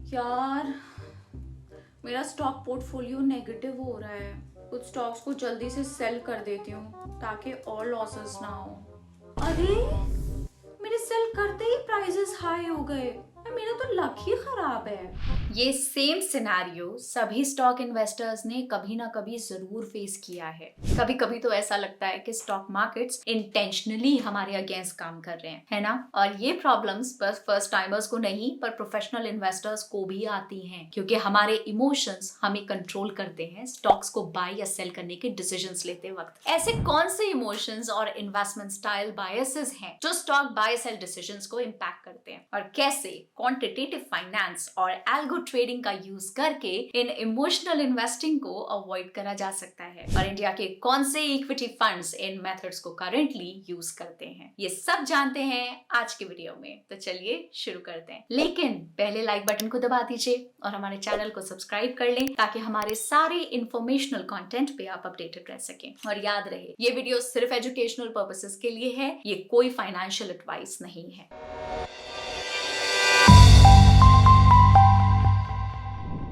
यार, मेरा stock portfolio negative हो रहा है। कुछ स्टॉक्स को जल्दी से सेल कर देती हूँ ताकि और लॉसेस ना हो। अरे, मेरे सेल करते ही प्राइसेस हाई हो गए। मेरा तो लक ही खराब है। ये सेम सिनेरियो सभी स्टॉक इन्वेस्टर्स ने कभी ना कभी जरूर फेस किया है। कभी कभी तो ऐसा लगता है कि स्टॉक मार्केट्स इंटेंशनली हमारे अगेंस्ट काम कर रहे हैं, है ना? और ये प्रॉब्लम्स बस फर्स्ट टाइमर्स को नहीं पर प्रोफेशनल इन्वेस्टर्स को भी आती हैं, क्योंकि हमारे इमोशंस हमें कंट्रोल करते हैं स्टॉक्स को बाय या सेल करने के डिसीजंस लेते वक्त। ऐसे कौन से इमोशंस और इन्वेस्टमेंट स्टाइल बायसेस हैं जो स्टॉक बाय सेल डिसीजंस को इम्पैक्ट करते हैं, और कैसे क्वांटिटेटिव फाइनेंस और एल्गो ट्रेडिंग का यूज करके इन इमोशनल इन्वेस्टिंग को अवॉइड करा जा सकता है, और इंडिया के कौन से इक्विटी फंड्स इन मेथड्स को करेंटली यूज करते हैं, ये सब जानते हैं आज के वीडियो में। तो चलिए शुरू करते हैं, लेकिन पहले लाइक बटन को दबा दीजिए और हमारे चैनल को सब्सक्राइब कर लें ताकि हमारे सारे इंफॉर्मेशनल कंटेंट पे आप अपडेटेड रह सकें। और याद रहे, ये वीडियो सिर्फ एजुकेशनल पर्पसेस के लिए है, ये कोई फाइनेंशियल एडवाइस नहीं है।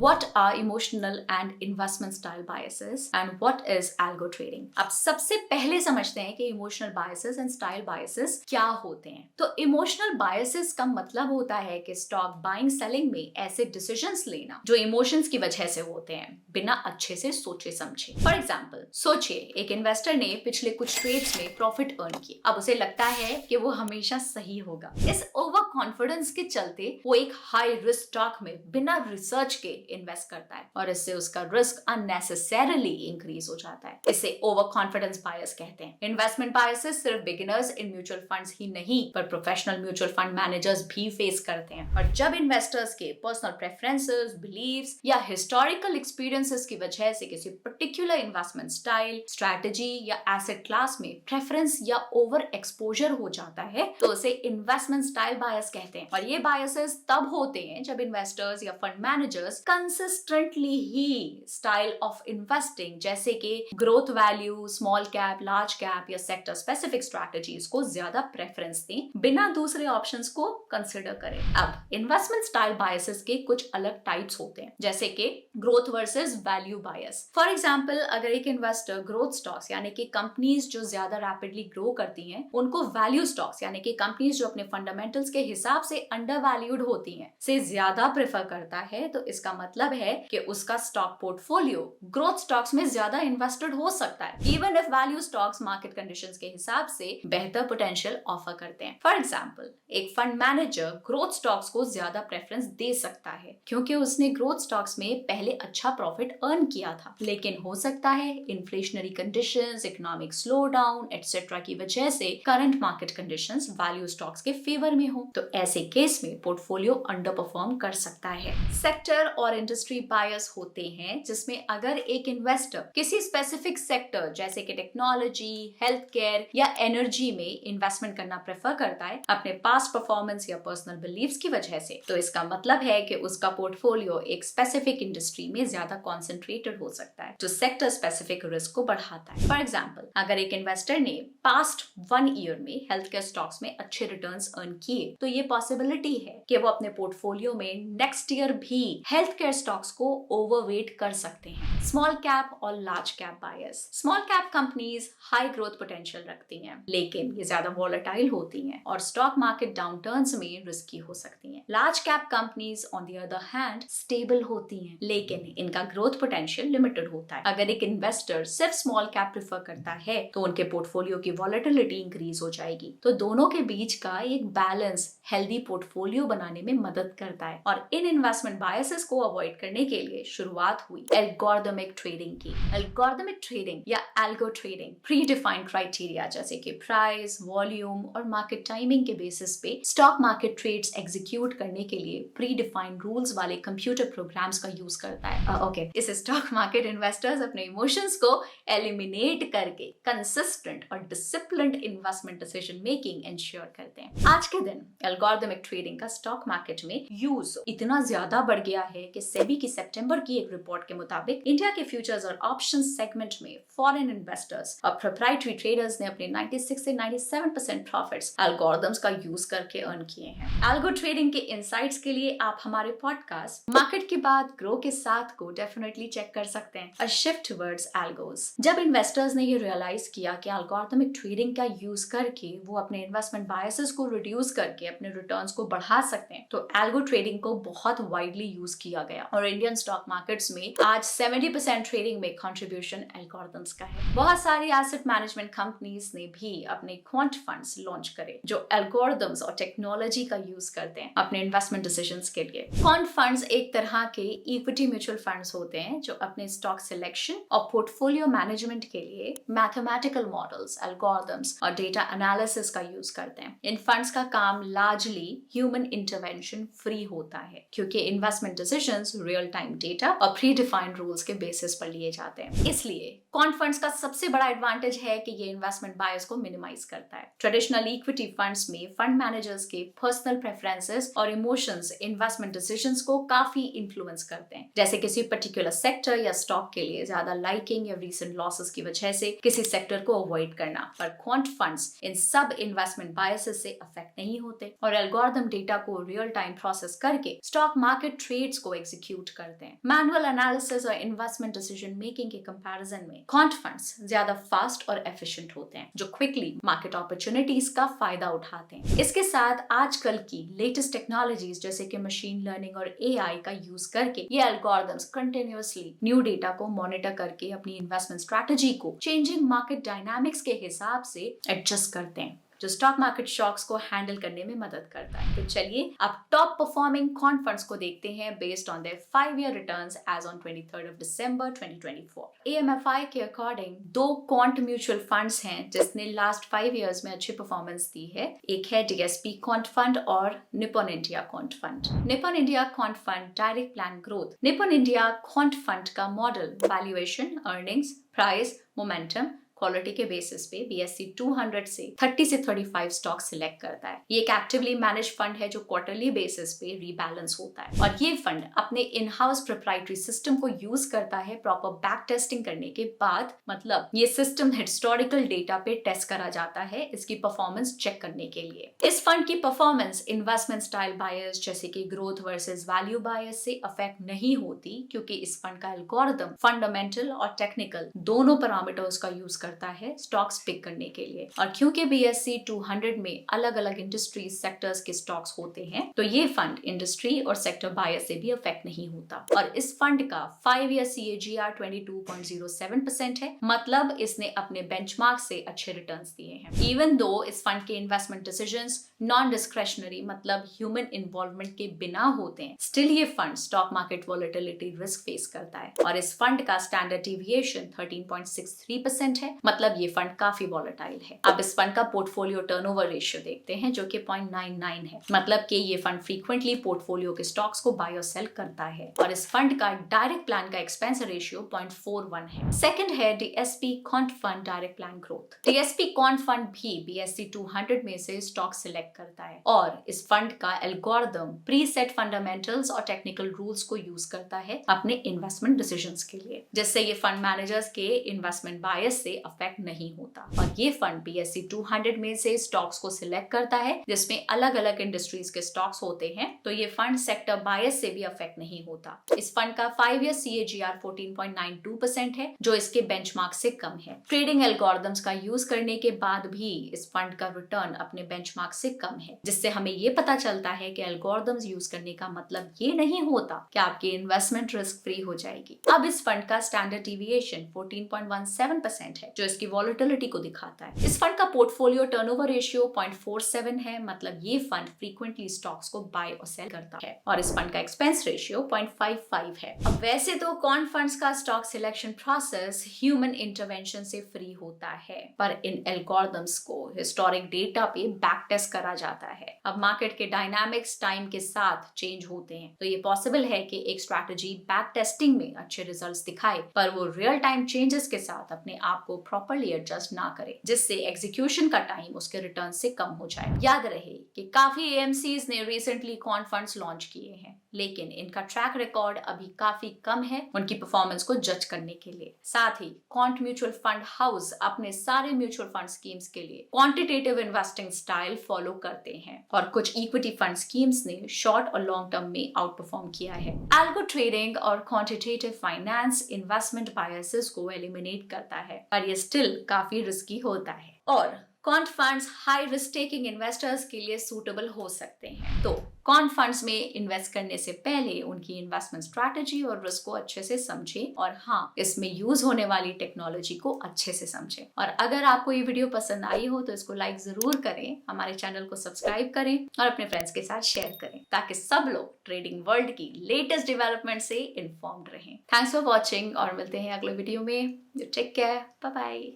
What are emotional and investment style biases and what is algo trading? अब सबसे पहले समझते हैं कि emotional biases and style biases क्या होते हैं। तो इमोशनल बायसेस का मतलब होता है कि स्टॉक बाइंग सेलिंग में ऐसे डिसीजंस लेना जो इमोशंस की वजह से होते हैं, बिना अच्छे से सोचे समझे। फॉर एग्जाम्पल, सोचिए एक इन्वेस्टर ने पिछले कुछ ट्रेड्स में प्रॉफिट अर्न किया। अब उसे लगता है कि वो हमेशा सही होगा। इस ओवर कॉन्फिडेंस के चलते वो एक हाई रिस्क स्टॉक में बिना रिसर्च के इन्वेस्ट करता है और इससे उसका रिस्क अननेसेसरीली इंक्रीज हो जाता है। इसे ओवर कॉन्फिडेंस बायस कहते हैं। इन्वेस्टमेंट बायसेस सिर्फ बिगिनर्स इन म्यूचुअल फंड्स ही नहीं पर प्रोफेशनल म्यूचुअल फंड मैनेजर्स भी फेस करते हैं। और जब इन्वेस्टर्स के पर्सनल प्रेफरेंसेस, बिलीव्स या हिस्टोरिकल एक्सपीरियंसेस की वजह से किसी पर्टिकुलर इन्वेस्टमेंट स्टाइल, स्ट्रैटेजी या एसेट क्लास में प्रेफरेंस या ओवर एक्सपोजर हो जाता है तो उसे इन्वेस्टमेंट स्टाइल बायस कहते हैं। और ये बायसेस तब होते हैं जब इन्वेस्टर्स या fund managers consistently he style of investing जैसे कि growth value, small cap, large cap या सेक्टर स्पेसिफिक स्ट्रैटेजीज को ज्यादा प्रेफरेंस दें बिना दूसरे ऑप्शंस को कंसिडर करें। अब इन्वेस्टमेंट स्टाइल बायसेस के कुछ अलग टाइप्स होते हैं, जैसे कि growth versus value bias. For example, अगर एक इन्वेस्टर ग्रोथ स्टॉक्स यानी कि कंपनीज जो ज्यादा रैपिडली ग्रो करती हैं उनको वैल्यू स्टॉक्स यानी कि कंपनीज जो अपने फंडामेंटल्स के हिसाब से अंडर वैल्यूड होती हैं से ज्यादा प्रेफर करता है, तो इसका मतलब है कि उसका स्टॉक पोर्टफोलियो ग्रोथ स्टॉक्स में ज्यादा इन्वेस्टेड हो सकता है, even if value stocks market conditions के हिसाब से बेहतर पोटेंशियल ऑफर करते हैं। फॉर एग्जांपल, एक फंड मैनेजर ग्रोथ स्टॉक्स को ज्यादा प्रेफरेंस दे सकता है क्योंकि उसने ग्रोथ स्टॉक्स में पहले अच्छा प्रॉफिट अर्न किया था, लेकिन हो सकता है inflationary conditions, economic slow down etcetera की वजह से current market conditions value stocks के फेवर में हो, तो ऐसे केस में पोर्टफोलियो अंडर परफॉर्म कर सकता है। सेक्टर और इंडस्ट्री बायस होते हैं जिसमें अगर एक इन्वेस्टर किसी स्पेसिफिक सेक्टर जैसे कि टेक्नोलॉजी, हेल्थ केयर या एनर्जी में इन्वेस्टमेंट करना प्रेफर करता है अपने पास्ट परफॉर्मेंस या पर्सनल बिलीव्स की वजह से, तो इसका मतलब है कि उसका पोर्टफोलियो एक स्पेसिफिक इंडस्ट्री में ज्यादा कॉन्सेंट्रेटेड हो सकता है जो सेक्टर स्पेसिफिक रिस्क को बढ़ाता है। फॉर एग्जाम्पल, अगर एक इन्वेस्टर ने पास्ट 1 ईयर में हेल्थ केयर स्टॉक्स में अच्छे रिटर्न्स अर्न किए तो ये पॉसिबिलिटी है कि वो अपने पोर्टफोलियो में नेक्स्ट ईयर भी हेल्थ केयर स्टॉक्स को ओवरवेट कर सकते हैं। स्मॉल कैप और large cap bias. Small cap companies high growth potential रखती हैं, लेकिन ये ज्यादा वॉलेटाइल होती हैं और स्टॉक मार्केट डाउनटर्न्स में रिस्की हो सकती हैं। Large cap companies on the other hand stable होती हैं, लेकिन इनका ग्रोथ पोटेंशियल लिमिटेड होता है। अगर एक इन्वेस्टर सिर्फ स्मॉल कैप प्रेफर करता है तो उनके पोर्टफोलियो की वॉलेटिलिटी इंक्रीज हो जाएगी। तो दोनों के बीच का एक बैलेंस हेल्दी पोर्टफोलियो बनाने में मदद करता है। और इन इन्वेस्टमेंट बायसेस को अवॉइड करने के लिए शुरुआत हुई एल्गोरिथमिक ट्रेडिंग की। एल्गोरिथमिक ट्रेडिंग या algo trading pre defined criteria जैसे कि प्राइस, वॉल्यूम और मार्केट टाइमिंग के बेसिस पे स्टॉक मार्केट ट्रेड्स एग्जीक्यूट करने के लिए प्री डिफाइंड रूल्स वाले कंप्यूटर प्रोग्राम्स का यूज करता है। इस स्टॉक मार्केट इन्वेस्टर्स अपने इमोशंस को एलिमिनेट करके कंसिस्टेंट और disciplined investment decision making ensure करते हैं। आज के दिन एल्गोरिथमिक ट्रेडिंग का स्टॉक मार्केट में यूज इतना ज्यादा बढ़ गया है कि सेबी की सितंबर की एक रिपोर्ट के मुताबिक इंडिया के फ्यूचर्स और ऑप्शन सेगमेंट में फॉरेन इन्वेस्टर्स और प्रोप्राइटरी ट्रेडर्स ने अपने 96 से 97% प्रॉफिट्स एल्गोरिथम्स का यूज करके अर्न किए हैं। एल्गो ट्रेडिंग के इनसाइट्स के लिए आप हमारे पॉडकास्ट मार्केट के बाद ग्रो के साथ को डेफिनेटली चेक कर सकते हैं। A shift towards algos. जब इन्वेस्टर्स ने ये रियलाइज किया कि एल्गोरिथमिक ट्रेडिंग का यूज करके वो अपने इन्वेस्टमेंट बायसेस को रिड्यूस करके अपने रिटर्न्स को बढ़ा सकते हैं, तो एल्गो ट्रेडिंग को बहुत वाइडली यूज किया गया और इंडियन स्टॉक मार्केट्स में आज 70% ट्रेडिंग में कंट्रीब्यूशन एल्गोरिथम्स का है। बहुत सारी एसेट मैनेजमेंट कंपनीज ने भी अपने क्वांट फंड्स लॉन्च करे जो एल्गोरिथम्स और टेक्नोलॉजी का यूज करते हैं अपने इन्वेस्टमेंट डिसीजंस के लिए। क्वांट फंड्स एक तरह के इक्विटी म्यूचुअल फंड्स होते हैं जो अपने स्टॉक सिलेक्शन और पोर्टफोलियो मैनेजमेंट के लिए मैथमेटिकल मॉडल्स, एल्गोरिथम्स और डेटा एनालिसिस का यूज करते हैं। इन फंड्स का काम लार्जली ह्यूमन इंटरवेंशन फ्री होता है क्योंकि investment decisions real time data और प्री डिफाइंड रूल्स के बेसिस पर लिए जाते हैं। इसलिए क्वांट फंड्स का सबसे बड़ा एडवांटेज है कि ये इन्वेस्टमेंट बायस को मिनिमाइज करता है। ट्रेडिशनल इक्विटी फंड्स में फंड मैनेजर्स के पर्सनल प्रेफरेंसेस और इमोशंस इन्वेस्टमेंट डिसीजंस को काफी इन्फ्लुएंस करते हैं, जैसे किसी पर्टिकुलर सेक्टर या स्टॉक के लिए ज्यादा लाइकिंग या रीसेंट लॉसेस की वजह से किसी सेक्टर को अवॉइड करना। पर क्वांट फंड्स इन सब इन्वेस्टमेंट बायसेस से अफेक्ट नहीं होते और एल्गोरिथम डेटा को रियल टाइम प्रोसेस करके स्टॉक मार्केट ट्रेड्स को एग्जीक्यूट करते हैं। मैनुअल एनालिसिस और इन्वेस्टमेंट डिसीजन मेकिंग के कंपैरिजन में क्वांट फंड्स ज्यादा फास्ट और एफिशिएंट होते हैं जो क्विकली मार्केट अपॉर्चुनिटीज का फायदा उठाते हैं। इसके साथ आजकल की लेटेस्ट टेक्नोलॉजीज जैसे कि मशीन लर्निंग और एआई का यूज करके ये एल्गोरिथम्स कंटिन्यूअसली न्यू डेटा को मॉनिटर करके अपनी इन्वेस्टमेंट स्ट्रेटजी को चेंजिंग मार्केट डायनामिक्स के हिसाब से एडजस्ट करते हैं जो स्टॉक मार्केट शॉक्स को हैंडल करने में मदद करता है। तो चलिए अब टॉप परफॉर्मिंग क्वांट फंड्स को देखते हैं based on their 5-year returns as on 23rd of December 2024। AMFI के अकॉर्डिंग 2 क्वांट म्यूचुअल फंड्स हैं जिसने लास्ट 5 years में अच्छी परफॉर्मेंस दी है। एक है DSP क्वांट फंड और Nippon India quant fund. Nippon India quant fund direct plan growth. Nippon India quant fund का model valuation, earnings, price, momentum, quality के बेसिस पे BSE 200 से 30 से 35 स्टॉक सिलेक्ट करता है। ये एक एक्टिवली मैनेज फंड है जो क्वार्टरली बेसिस पे रीबैलेंस होता है और ये फंड अपने इन हाउस प्रोप्राइटरी सिस्टम को यूज करता है प्रॉपर बैक टेस्टिंग करने के बाद। मतलब ये सिस्टम हिस्टोरिकल डेटा पे टेस्ट करा जाता है इसकी परफॉर्मेंस चेक करने के लिए। इस फंड की परफॉर्मेंस इन्वेस्टमेंट स्टाइल बायस जैसे कि ग्रोथ वर्सेस वैल्यू बायस से अफेक्ट नहीं होती क्योंकि इस फंड का एल्गोरिथम फंडामेंटल और टेक्निकल दोनों पैरामीटर्स का यूज करता है स्टॉक्स पिक करने के लिए। और क्योंकि BSE 200 में अलग अलग इंडस्ट्री सेक्टर्स के स्टॉक्स होते हैं तो ये फंड इंडस्ट्री और सेक्टर बायस से भी अफेक्ट नहीं होता। और इस फंड का 5-year CAGR 22.07% है, मतलब इसने अपने बेंचमार्क से अच्छे रिटर्न्स दिए हैं। इवन दो इस फंड के इन्वेस्टमेंट डिसीजंस नॉन डिस्क्रेशनरी मतलब ह्यूमन इन्वॉल्वमेंट के बिना होते हैं, स्टिल ये fund stock market volatility risk face करता है। और इस फंड का स्टैंडर्ड डिविएशन 13.63% है, मतलब ये फंड काफी वॉलेटाइल है। अब इस फंड का पोर्टफोलियो टर्नओवर रेशियो देखते हैं जो कि 0.99 है, मतलब कि ये फंड फ्रीक्वेंटली पोर्टफोलियो के स्टॉक्स को बाय और सेल करता है। और इस फंड का डायरेक्ट प्लान का एक्सपेंस रेशियो 0.41 है। सेकंड है DSP quant fund direct plan growth. DSP quant fund भी BSE 200 में से स्टॉक सिलेक्ट करता है और इस फंड का एल्गोरिथम प्रीसेट फंडामेंटल्स और टेक्निकल रूल्स को यूज करता है अपने इन्वेस्टमेंट डिसीजंस के लिए, जिससे ये फंड मैनेजर्स के इन्वेस्टमेंट बायस से अफेक्ट नहीं होता। और ये फंड BSE 200 में से स्टॉक्स को सिलेक्ट करता है जिसमें अलग अलग इंडस्ट्रीज के स्टॉक्स होते हैं, तो ये फंड सेक्टर बायस से भी अफेक्ट नहीं होता। इस फंड का 5-year CAGR 14.92% है जो इसके बेंचमार्क से कम है। ट्रेडिंग एल्गोरिथम्स का यूज करने के बाद भी इस फंड का रिटर्न अपने बेंचमार्क से कम है, जिससे हमें ये पता चलता है कि एल्गोरिथम्स यूज करने का मतलब ये नहीं होता कि आपकी इन्वेस्टमेंट रिस्क फ्री हो जाएगी। अब इस फंड का स्टैंडर्ड डिविएशन 14.17% है जो इसकी वॉलेटिलिटी को दिखाता है। इस फंड का पोर्टफोलियो टर्नओवर रेशियो 0.47 है, मतलब ये फंड फ्रीक्वेंटली स्टॉक्स को बाय और सेल करता है। और इस फंड का एक्सपेंस रेशियो 0.55 है। अब वैसे तो क्वांट फंड्स का stock selection process human intervention से फ्री होता है, पर इन एल्गोरिथम्स को हिस्टोरिक डेटा पे बैक टेस्ट करा जाता है। अब मार्केट के डायनामिक्स टाइम के साथ चेंज होते हैं, तो ये पॉसिबल है कि एक स्ट्रैटेजी बैक टेस्टिंग में अच्छे रिजल्ट्स दिखाए पर वो रियल टाइम चेंजेस के साथ अपने आप को प्रॉपर्ली एडजस्ट ना करे, जिससे एग्जीक्यूशन का टाइम उसके रिटर्न से कम हो जाए। याद रहे कि काफी AMCs ने रिसेंटली क्वांट फंड्स लॉन्च किए हैं। लेकिन इनका ट्रैक रिकॉर्ड अभी काफी कम है उनकी परफॉर्मेंस को जज करने के लिए। साथ ही क्वांट म्यूचुअल फंड हाउस अपने सारे म्यूचुअल फंड स्कीम्स के लिए क्वांटिटेटिव इन्वेस्टिंग स्टाइल फॉलो करते हैं और कुछ इक्विटी फंड स्कीम्स ने शॉर्ट और लॉन्ग टर्म में आउट परफॉर्म किया है। एल्गो ट्रेडिंग और क्वांटिटेटिव फाइनेंस इन्वेस्टमेंट बायसेस को एलिमिनेट करता है, पर ये स्टिल काफी रिस्की होता है और quant funds high risk taking investors के लिए सूटेबल हो सकते हैं। तो क्वांट फंड्स में इन्वेस्ट करने से पहले उनकी इन्वेस्टमेंट स्ट्रैटेजी और रिस्क को अच्छे से समझें और हाँ, इसमें यूज होने वाली टेक्नोलॉजी को अच्छे से समझें। और अगर आपको ये वीडियो पसंद आई हो तो इसको लाइक जरूर करें, हमारे चैनल को सब्सक्राइब करें और अपने फ्रेंड्स के साथ शेयर करें ताकि सब लोग ट्रेडिंग वर्ल्ड की लेटेस्ट डेवलपमेंट से इन्फॉर्म्ड रहें। थैंक्स फॉर वॉचिंग और मिलते हैं अगले वीडियो में। Take care, bye bye.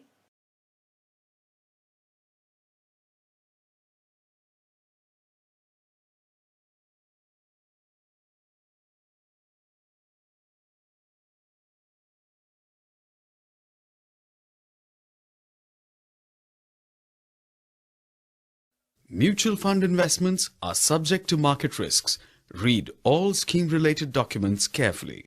Mutual fund investments are subject to market risks. Read all scheme-related documents carefully.